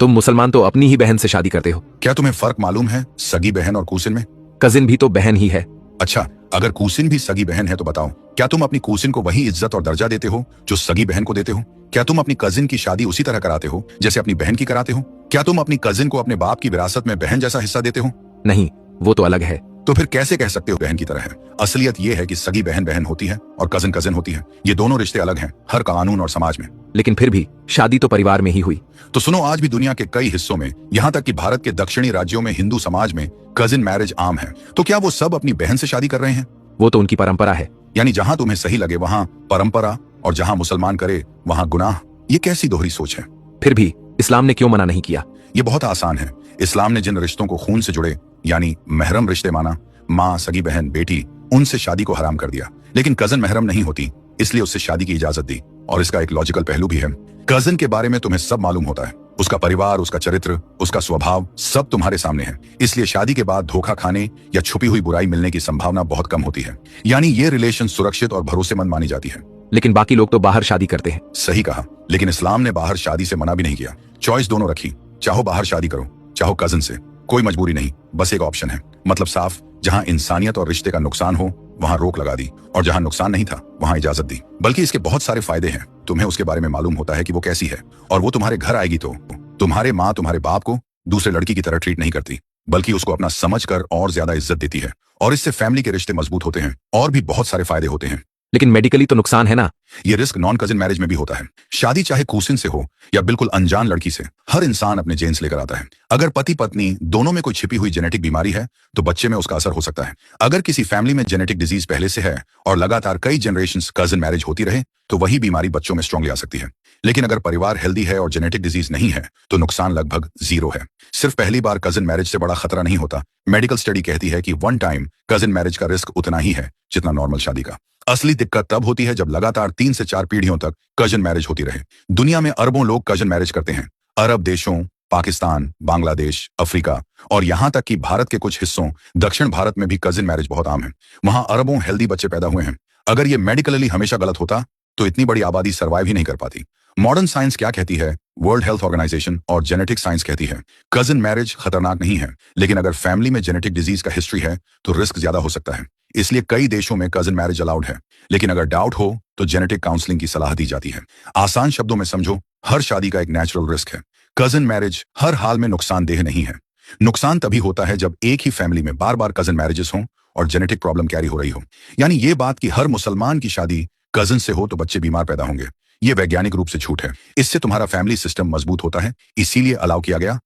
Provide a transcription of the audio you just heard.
तुम मुसलमान तो अपनी ही बहन से शादी करते हो। क्या तुम्हें फर्क मालूम है सगी बहन और कूसिन में? कजिन भी तो बहन ही है। अच्छा, अगर कूसिन भी सगी बहन है तो बताओ, क्या तुम अपनी कूसिन को वही इज्जत और दर्जा देते हो जो सगी बहन को देते हो? क्या तुम अपनी कजिन की शादी उसी तरह कराते हो जैसे अपनी बहन की कराते हो? क्या तुम अपनी कजिन को अपने बाप की विरासत में बहन जैसा हिस्सा देते हो? नहीं, वो तो अलग है। तो फिर कैसे कह सकते हो बहन की तरह है? असलियत यह है कि सगी बहन बहन होती है और कजिन कजिन होती है। ये दोनों रिश्ते अलग हैं हर कानून और समाज में। लेकिन फिर भी शादी तो परिवार में ही हुई। तो सुनो, आज भी दुनिया के कई हिस्सों में, यहाँ तक कि भारत के दक्षिणी राज्यों में हिंदू समाज में कजिन मैरिज आम है। तो क्या वो सब अपनी बहन से शादी कर रहे हैं? वो तो उनकी परंपरा है। यानी जहां तुम्हें सही लगे वहां परंपरा और जहां मुसलमान करे वहां गुनाह। ये कैसी दोहरी सोच है? फिर भी इस्लाम ने क्यों मना नहीं किया? ये बहुत आसान है। इस्लाम ने जिन रिश्तों को खून से जुड़े यानी महरम रिश्ते माना, माँ, सगी बहन, बेटी, उनसे शादी को हराम कर दिया। लेकिन कजन महरम नहीं होती, इसलिए उससे शादी की इजाजत दी। और इसका एक लॉजिकल पहलू भी है। कजन के बारे में तुम्हें सब मालूम होता है, उसका परिवार, उसका चरित्र, उसका स्वभाव, सब तुम्हारे सामने है। इसलिए शादी के बाद धोखा खाने या छुपी हुई बुराई मिलने की संभावना बहुत कम होती है। यानी ये रिलेशन सुरक्षित और भरोसेमंद मानी जाती है। लेकिन बाकी लोग तो बाहर शादी करते हैं। सही कहा, लेकिन इस्लाम ने बाहर शादी से मना भी नहीं किया। चॉइस दोनों रखी, चाहो बाहर शादी करो, चाहो कजन से, कोई मजबूरी नहीं, बस एक ऑप्शन है। मतलब साफ, जहां इंसानियत और रिश्ते का नुकसान हो वहां रोक लगा दी, और जहां नुकसान नहीं था वहां इजाजत दी। बल्कि इसके बहुत सारे फायदे हैं। तुम्हें उसके बारे में मालूम होता है कि वो कैसी है, और वो तुम्हारे घर आएगी तो तुम्हारे माँ तुम्हारे बाप को दूसरे लड़की की तरह ट्रीट नहीं करती, बल्कि उसको अपना समझकर और ज्यादा इज्जत देती है। और इससे फैमिली के रिश्ते मजबूत होते हैं और भी बहुत सारे फायदे होते हैं। लेकिन मेडिकली तो नुकसान है ना? ये रिस्क नॉन कजिन मैरिज में भी होता है। शादी चाहे कूसिन से हो या बिल्कुल अनजान लड़की से, हर इंसान अपने जेन्स लेकर आता है। अगर पति पत्नी दोनों में कोई छिपी हुई जेनेटिक बीमारी है तो बच्चे में उसका असर हो सकता है। अगर किसी फैमिली में जेनेटिक डिजीज पहले से है और लगातार कई जनरेशंस कजिन मैरिज होती रहे तो वही बीमारी बच्चों में स्ट्रांगली आ सकती है। लेकिन अगर परिवार हेल्दी है और जेनेटिक डिजीज नहीं है तो नुकसान लगभग जीरो है। सिर्फ पहली बार कजिन मैरिज से बड़ा खतरा नहीं होता। मेडिकल स्टडी कहती है कि वन टाइम कजिन मैरिज का रिस्क उतना ही है जितना नॉर्मल शादी का। असली दिक्कत तब होती है जब लगातार 3 से 4 पीढ़ियों तक कजन मैरिज होती रहे। दुनिया में अरबों लोग कजन मैरिज करते हैं। अरब देशों, पाकिस्तान, बांग्लादेश, अफ्रीका और यहां तक कि भारत के कुछ हिस्सों दक्षिण भारत में भी कजिन मैरिज बहुत आम है। वहां अरबों हेल्दी बच्चे पैदा हुए हैं। अगर ये मेडिकली हमेशा गलत होता तो इतनी बड़ी आबादी सर्वाइव ही नहीं कर पाती। मॉडर्न साइंस क्या कहती है? वर्ल्ड हेल्थ ऑर्गेनाइजेशन और जेनेटिक साइंस कहती है कजिन मैरिज खतरनाक नहीं है, लेकिन अगर फैमिली में जेनेटिक डिजीज का हिस्ट्री है तो रिस्क ज्यादा हो सकता है। इसलिए कई देशों में कजिन मैरिज अलाउड है, लेकिन अगर डाउट हो तो जेनेटिक काउंसलिंग की सलाह दी जाती है। आसान शब्दों में समझो, हर शादी का एक नेचुरल रिस्क है। कजिन मैरिज हर हाल में नुकसानदेह नहीं है। नुकसान तभी होता है जब एक ही फैमिली में बार बार कजिन मैरिजेस हों और जेनेटिक प्रॉब्लम कैरी हो रही हो। यानी ये बात कि हर मुसलमान की शादी कजिन से हो तो बच्चे बीमार पैदा होंगे, ये वैज्ञानिक रूप से झूठ है। इससे तुम्हारा फैमिली सिस्टम मजबूत होता है, इसीलिए अलाउ किया गया।